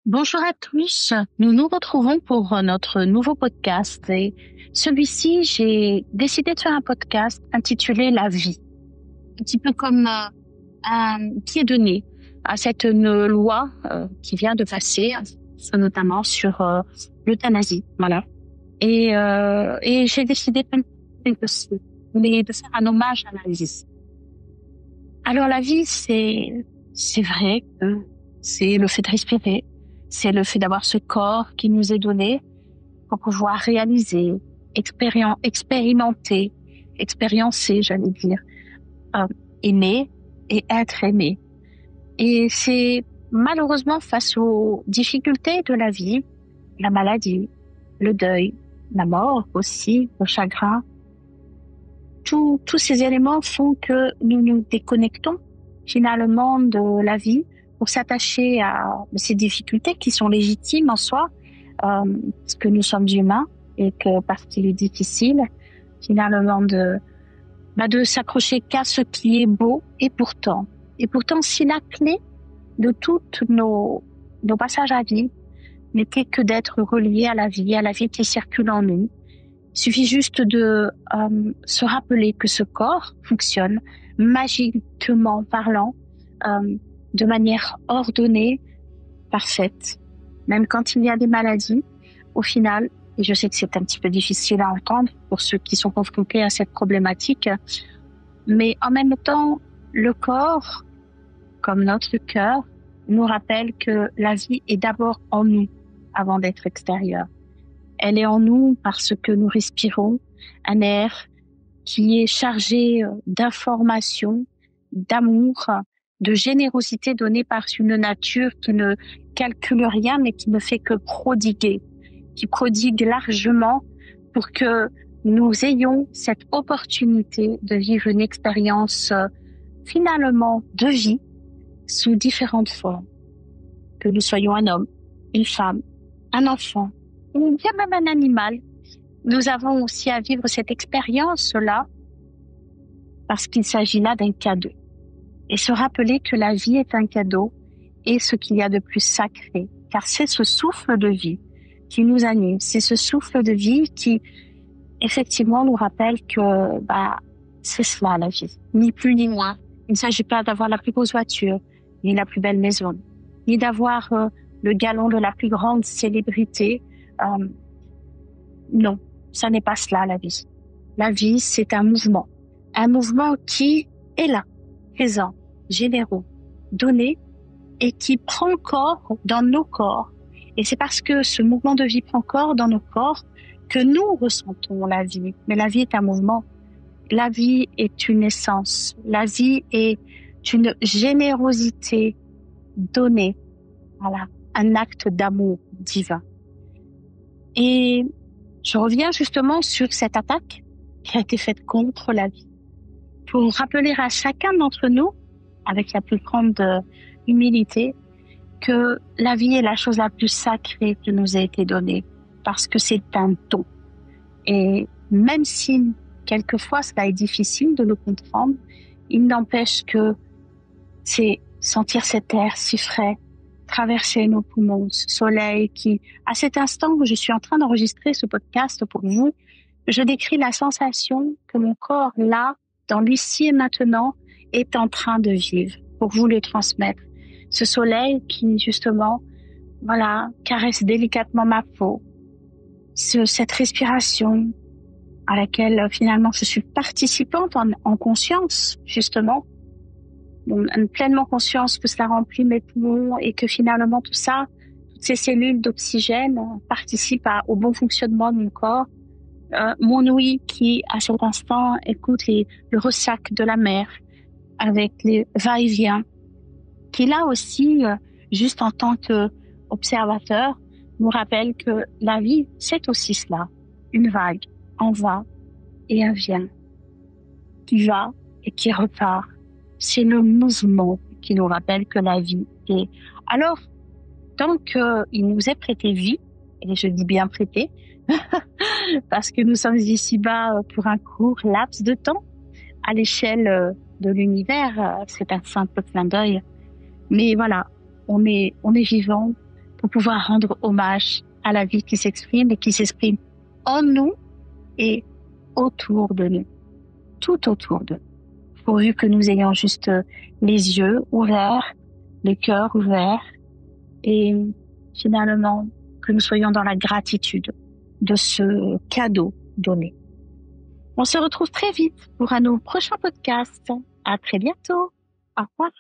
Bonjour à tous, nous nous retrouvons pour notre nouveau podcast et celui-ci, j'ai décidé de faire un podcast intitulé La vie, un petit peu comme un pied de nez à cette loi qui vient de passer, notamment sur l'euthanasie, voilà. Et j'ai décidé de faire un hommage à la vie. Alors la vie, c'est vrai que c'est le fait de respirer, c'est le fait d'avoir ce corps qui nous est donné pour pouvoir réaliser, expérimenter, expériencer, j'allais dire, euh, aimer et être aimé. Et c'est malheureusement face aux difficultés de la vie, la maladie, le deuil, la mort aussi, le chagrin, tous ces éléments font que nous nous déconnectons finalement de la vie pour s'attacher à ces difficultés qui sont légitimes en soi, parce que nous sommes humains et que parce qu'il est difficile finalement de s'accrocher qu'à ce qui est beau et pourtant si la clé de toutes nos passages à vie n'était que d'être relié à la vie qui circule en nous. Il suffit juste de se rappeler que ce corps fonctionne magiquement parlant, de manière ordonnée, parfaite. Même quand il y a des maladies, au final, et je sais que c'est un petit peu difficile à entendre pour ceux qui sont confrontés à cette problématique, mais en même temps, le corps, comme notre cœur, nous rappelle que la vie est d'abord en nous avant d'être extérieure. Elle est en nous parce que nous respirons un air qui est chargé d'informations, d'amour, de générosité donnée par une nature qui ne calcule rien mais qui ne fait que prodiguer, qui prodigue largement pour que nous ayons cette opportunité de vivre une expérience finalement de vie sous différentes formes. Que nous soyons un homme, une femme, un enfant, ou bien même un animal, nous avons aussi à vivre cette expérience-là parce qu'il s'agit là d'un cadeau. Et se rappeler que la vie est un cadeau est ce qu'il y a de plus sacré, car c'est ce souffle de vie qui nous anime, c'est ce souffle de vie qui, effectivement, nous rappelle que c'est cela la vie, ni plus ni moins. Il ne s'agit pas d'avoir la plus grosse voiture, ni la plus belle maison, ni d'avoir le galon de la plus grande célébrité. Non, ça n'est pas cela la vie. La vie, c'est un mouvement qui est là, présent, généreux, donné et qui prend corps dans nos corps. Et c'est parce que ce mouvement de vie prend corps dans nos corps que nous ressentons la vie. Mais la vie est un mouvement. La vie est une essence. La vie est une générosité donnée. Voilà, un acte d'amour divin. Et je reviens justement sur cette attaque qui a été faite contre la vie, pour rappeler à chacun d'entre nous, avec la plus grande humilité, que la vie est la chose la plus sacrée qui nous a été donnée, parce que c'est un don. Et même si quelquefois cela est difficile de le comprendre, il n'empêche que c'est sentir cet air si frais, traverser nos poumons, ce soleil qui, à cet instant où je suis en train d'enregistrer ce podcast pour vous, je décris la sensation que mon corps, là, dans l'ici et maintenant, est en train de vivre pour vous le transmettre. Ce soleil qui, justement, voilà, caresse délicatement ma peau. Cette respiration à laquelle, finalement, je suis participante en conscience, justement. Donc, pleinement conscience que cela remplit mes poumons et que finalement, tout ça, toutes ces cellules d'oxygène participent au bon fonctionnement de mon corps. Mon ouïe qui, à cet instant, écoute le ressac de la mer avec les va-et-vient, qui là aussi, juste en tant qu'observateur, nous rappelle que la vie, c'est aussi cela. Une vague en va et un vient, qui va et qui repart. C'est le mouvement qui nous rappelle que la vie est. Alors, tant qu'il nous est prêté vie, et je dis bien prêté, parce que nous sommes ici-bas pour un court laps de temps, à l'échelle de l'univers, c'est un simple clin d'œil. Mais voilà, on est vivant pour pouvoir rendre hommage à la vie qui s'exprime et qui s'exprime en nous et autour de nous, tout autour de nous. Pourvu que nous ayons juste les yeux ouverts, le cœur ouvert et finalement que nous soyons dans la gratitude de ce cadeau donné. On se retrouve très vite pour un de nos prochains podcasts. À très bientôt. Au revoir.